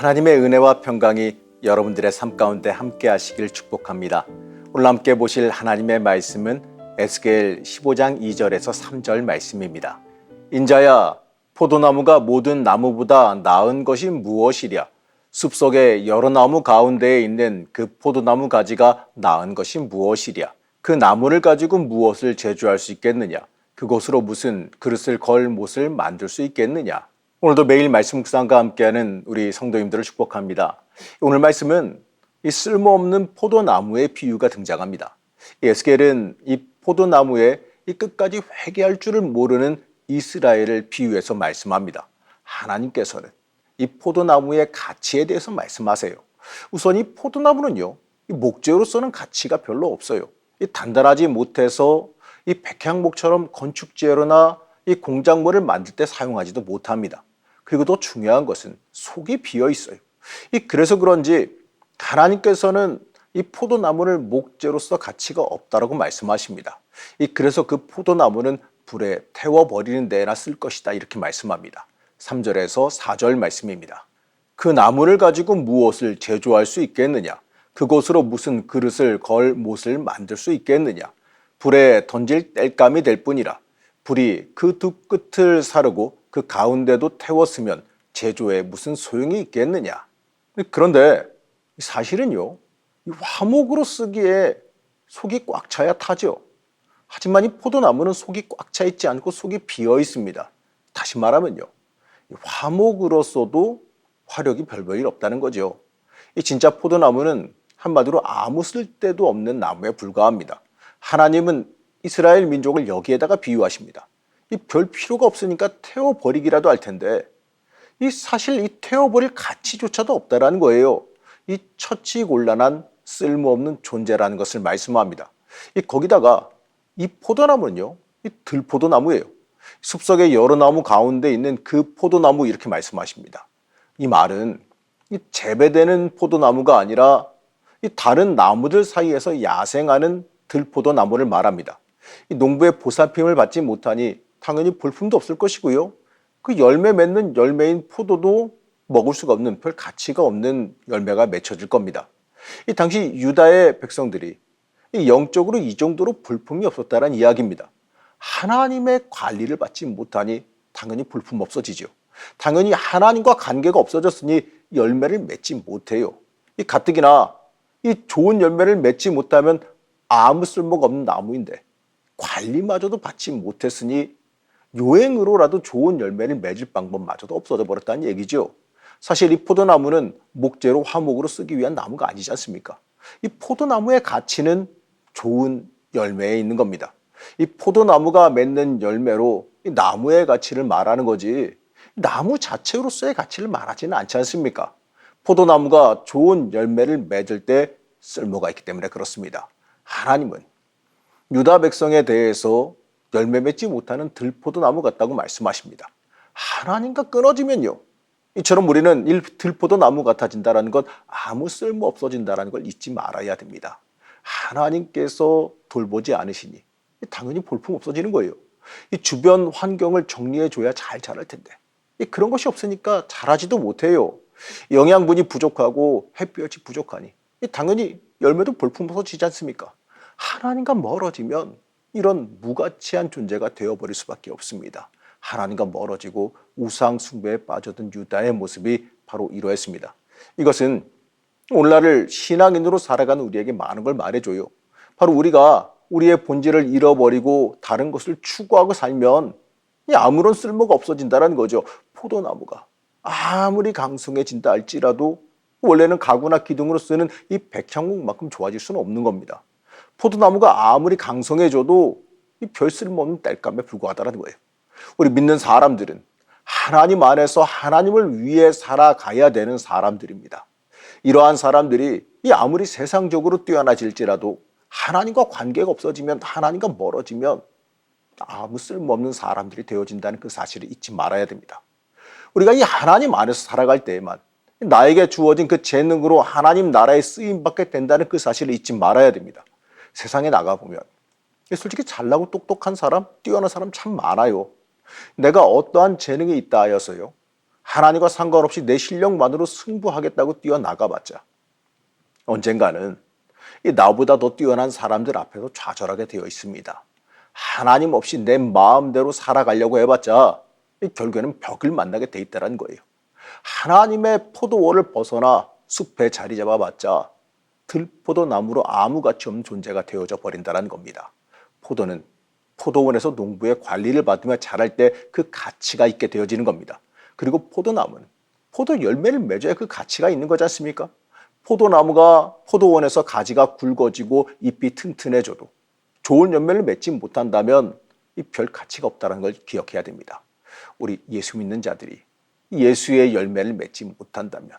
하나님의 은혜와 평강이 여러분들의 삶 가운데 함께 하시길 축복합니다. 오늘 함께 보실 하나님의 말씀은 에스겔 15장 2절에서 3절 말씀입니다. 인자야, 포도나무가 모든 나무보다 나은 것이 무엇이랴? 숲속의 여러 나무 가운데에 있는 그 포도나무 가지가 나은 것이 무엇이랴? 그 나무를 가지고 무엇을 제조할 수 있겠느냐? 그곳으로 무슨 그릇을 걸 못을 만들 수 있겠느냐? 오늘도 매일 말씀 묵상과 함께하는 우리 성도님들을 축복합니다. 오늘 말씀은 이 쓸모없는 포도나무의 비유가 등장합니다. 에스겔은 이 포도나무의 이 끝까지 회개할 줄을 모르는 이스라엘을 비유해서 말씀합니다. 하나님께서는 이 포도나무의 가치에 대해서 말씀하세요. 우선 이 포도나무는요, 이 목재로서는 가치가 별로 없어요. 이 단단하지 못해서 이 백향목처럼 건축재료나 이 공작물을 만들 때 사용하지도 못합니다. 그리고 더 중요한 것은 속이 비어 있어요. 그래서 그런지 하나님께서는 이 포도나무를 목재로서 가치가 없다라고 말씀하십니다. 그래서 그 포도나무는 불에 태워버리는 데나 쓸 것이다 이렇게 말씀합니다. 3절에서 4절 말씀입니다. 그 나무를 가지고 무엇을 제조할 수 있겠느냐? 그곳으로 무슨 그릇을 걸 못을 만들 수 있겠느냐? 불에 던질 땔감이 될 뿐이라. 불이 그 두 끝을 사르고 그 가운데도 태웠으면 제조에 무슨 소용이 있겠느냐? 그런데 사실은요, 화목으로 쓰기에 속이 꽉 차야 타죠. 하지만 이 포도나무는 속이 꽉 차 있지 않고 속이 비어 있습니다. 다시 말하면요, 화목으로서도 화력이 별 볼 일 없다는 거죠. 이 진짜 포도나무는 한마디로 아무 쓸데도 없는 나무에 불과합니다. 하나님은 이스라엘 민족을 여기에다가 비유하십니다. 별 필요가 없으니까 태워버리기라도 할 텐데 사실 태워버릴 가치조차도 없다라는 거예요. 처치곤란한 쓸모없는 존재라는 것을 말씀합니다. 거기다가 이 포도나무는요, 들포도나무예요. 숲속의 여러 나무 가운데 있는 그 포도나무 이렇게 말씀하십니다. 이 말은 재배되는 포도나무가 아니라 다른 나무들 사이에서 야생하는 들포도나무를 말합니다. 농부의 보살핌을 받지 못하니 당연히 볼품도 없을 것이고요. 그 열매 맺는 열매인 포도도 먹을 수가 없는 별 가치가 없는 열매가 맺혀질 겁니다. 당시 유다의 백성들이 영적으로 이 정도로 볼품이 없었다는 이야기입니다. 하나님의 관리를 받지 못하니 당연히 볼품 없어지죠. 당연히 하나님과 관계가 없어졌으니 열매를 맺지 못해요. 가뜩이나 좋은 열매를 맺지 못하면 아무 쓸모가 없는 나무인데 관리마저도 받지 못했으니 요행으로라도 좋은 열매를 맺을 방법마저도 없어져 버렸다는 얘기죠. 사실 이 포도나무는 목재로 화목으로 쓰기 위한 나무가 아니지 않습니까? 이 포도나무의 가치는 좋은 열매에 있는 겁니다. 이 포도나무가 맺는 열매로 이 나무의 가치를 말하는 거지 나무 자체로서의 가치를 말하지는 않지 않습니까? 포도나무가 좋은 열매를 맺을 때 쓸모가 있기 때문에 그렇습니다. 하나님은 유다 백성에 대해서 열매 맺지 못하는 들포도나무 같다고 말씀하십니다. 하나님과 끊어지면요, 이처럼 우리는 들포도나무 같아진다는 것, 아무 쓸모 없어진다는 걸 잊지 말아야 됩니다. 하나님께서 돌보지 않으시니 당연히 볼품 없어지는 거예요. 주변 환경을 정리해 줘야 잘 자랄 텐데 그런 것이 없으니까 자라지도 못해요. 영양분이 부족하고 햇볕이 부족하니 당연히 열매도 볼품 없어지지 않습니까? 하나님과 멀어지면 이런 무가치한 존재가 되어버릴 수밖에 없습니다. 하나님과 멀어지고 우상 숭배에 빠져든 유다의 모습이 바로 이러했습니다. 이것은 오늘날을 신앙인으로 살아가는 우리에게 많은 걸 말해줘요. 바로 우리가 우리의 본질을 잃어버리고 다른 것을 추구하고 살면 아무런 쓸모가 없어진다는 거죠. 포도나무가 아무리 강성해진다 할지라도 원래는 가구나 기둥으로 쓰는 이 백향목만큼 좋아질 수는 없는 겁니다. 포도나무가 아무리 강성해져도 별 쓸모없는 땔감에 불과하다는 거예요. 우리 믿는 사람들은 하나님 안에서 하나님을 위해 살아가야 되는 사람들입니다. 이러한 사람들이 아무리 세상적으로 뛰어나질지라도 하나님과 관계가 없어지면, 하나님과 멀어지면 아무 쓸모없는 사람들이 되어진다는 그 사실을 잊지 말아야 됩니다. 우리가 이 하나님 안에서 살아갈 때에만 나에게 주어진 그 재능으로 하나님 나라에 쓰임받게 된다는 그 사실을 잊지 말아야 됩니다. 세상에 나가보면 솔직히 잘나고 똑똑한 사람, 뛰어난 사람 참 많아요. 내가 어떠한 재능이 있다 하여서요, 하나님과 상관없이 내 실력만으로 승부하겠다고 뛰어나가봤자 언젠가는 이 나보다 더 뛰어난 사람들 앞에서 좌절하게 되어 있습니다. 하나님 없이 내 마음대로 살아가려고 해봤자 결국에는 벽을 만나게 돼 있다는 거예요. 하나님의 포도원을 벗어나 숲에 자리 잡아봤자 들포도나무로 아무 가치 없는 존재가 되어져 버린다는 겁니다. 포도는 포도원에서 농부의 관리를 받으며 자랄 때 그 가치가 있게 되어지는 겁니다. 그리고 포도나무는 포도 열매를 맺어야 그 가치가 있는 거지 않습니까? 포도나무가 포도원에서 가지가 굵어지고 잎이 튼튼해져도 좋은 열매를 맺지 못한다면 이 별 가치가 없다는 걸 기억해야 됩니다. 우리 예수 믿는 자들이 예수의 열매를 맺지 못한다면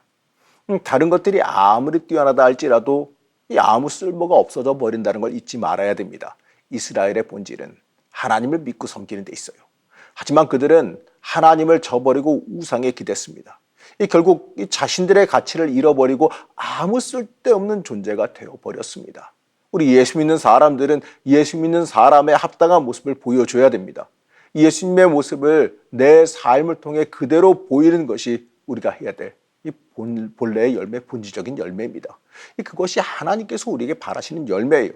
다른 것들이 아무리 뛰어나다 할지라도 아무 쓸모가 없어져 버린다는 걸 잊지 말아야 됩니다. 이스라엘의 본질은 하나님을 믿고 섬기는 데 있어요. 하지만 그들은 하나님을 저버리고 우상에 기댔습니다. 결국 자신들의 가치를 잃어버리고 아무 쓸데없는 존재가 되어버렸습니다. 우리 예수 믿는 사람들은 예수 믿는 사람의 합당한 모습을 보여줘야 됩니다. 예수님의 모습을 내 삶을 통해 그대로 보이는 것이 우리가 해야 될 이 본래의 열매, 본질적인 열매입니다. 그것이 하나님께서 우리에게 바라시는 열매예요.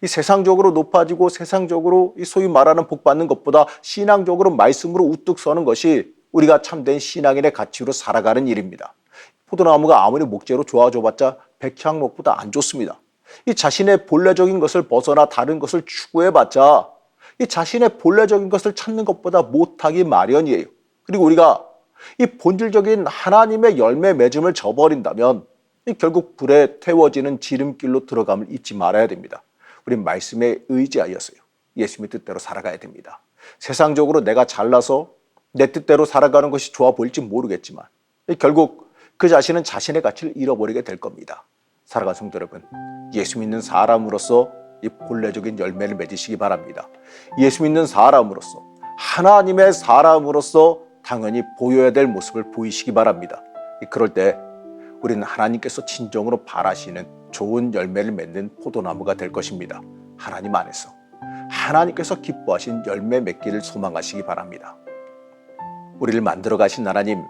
이 세상적으로 높아지고 세상적으로 이 소위 말하는 복 받는 것보다 신앙적으로 말씀으로 우뚝 서는 것이 우리가 참된 신앙인의 가치로 살아가는 일입니다. 포도나무가 아무리 목재로 좋아져봤자 백향목보다 안 좋습니다. 이 자신의 본래적인 것을 벗어나 다른 것을 추구해봤자 이 자신의 본래적인 것을 찾는 것보다 못하기 마련이에요. 그리고 우리가 이 본질적인 하나님의 열매 맺음을 저버린다면 결국 불에 태워지는 지름길로 들어감을 잊지 말아야 됩니다. 우린 말씀에 의지하여서요 예수님의 뜻대로 살아가야 됩니다. 세상적으로 내가 잘나서 내 뜻대로 살아가는 것이 좋아 보일지 모르겠지만 결국 그 자신은 자신의 가치를 잃어버리게 될 겁니다. 사랑하는 성도 여러분, 예수 믿는 사람으로서 이 본래적인 열매를 맺으시기 바랍니다. 예수 믿는 사람으로서, 하나님의 사람으로서 당연히 보여야 될 모습을 보이시기 바랍니다. 그럴 때 우리는 하나님께서 진정으로 바라시는 좋은 열매를 맺는 포도나무가 될 것입니다. 하나님 안에서 하나님께서 기뻐하신 열매 맺기를 소망하시기 바랍니다. 우리를 만들어 가신 하나님,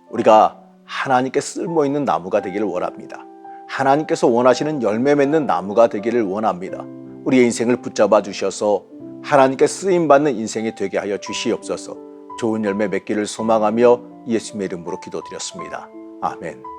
우리가 하나님께 쓸모있는 나무가 되기를 원합니다. 하나님께서 원하시는 열매 맺는 나무가 되기를 원합니다. 우리의 인생을 붙잡아 주셔서 하나님께 쓰임받는 인생이 되게 하여 주시옵소서. 좋은 열매 맺기를 소망하며 예수님의 이름으로 기도드렸습니다. 아멘.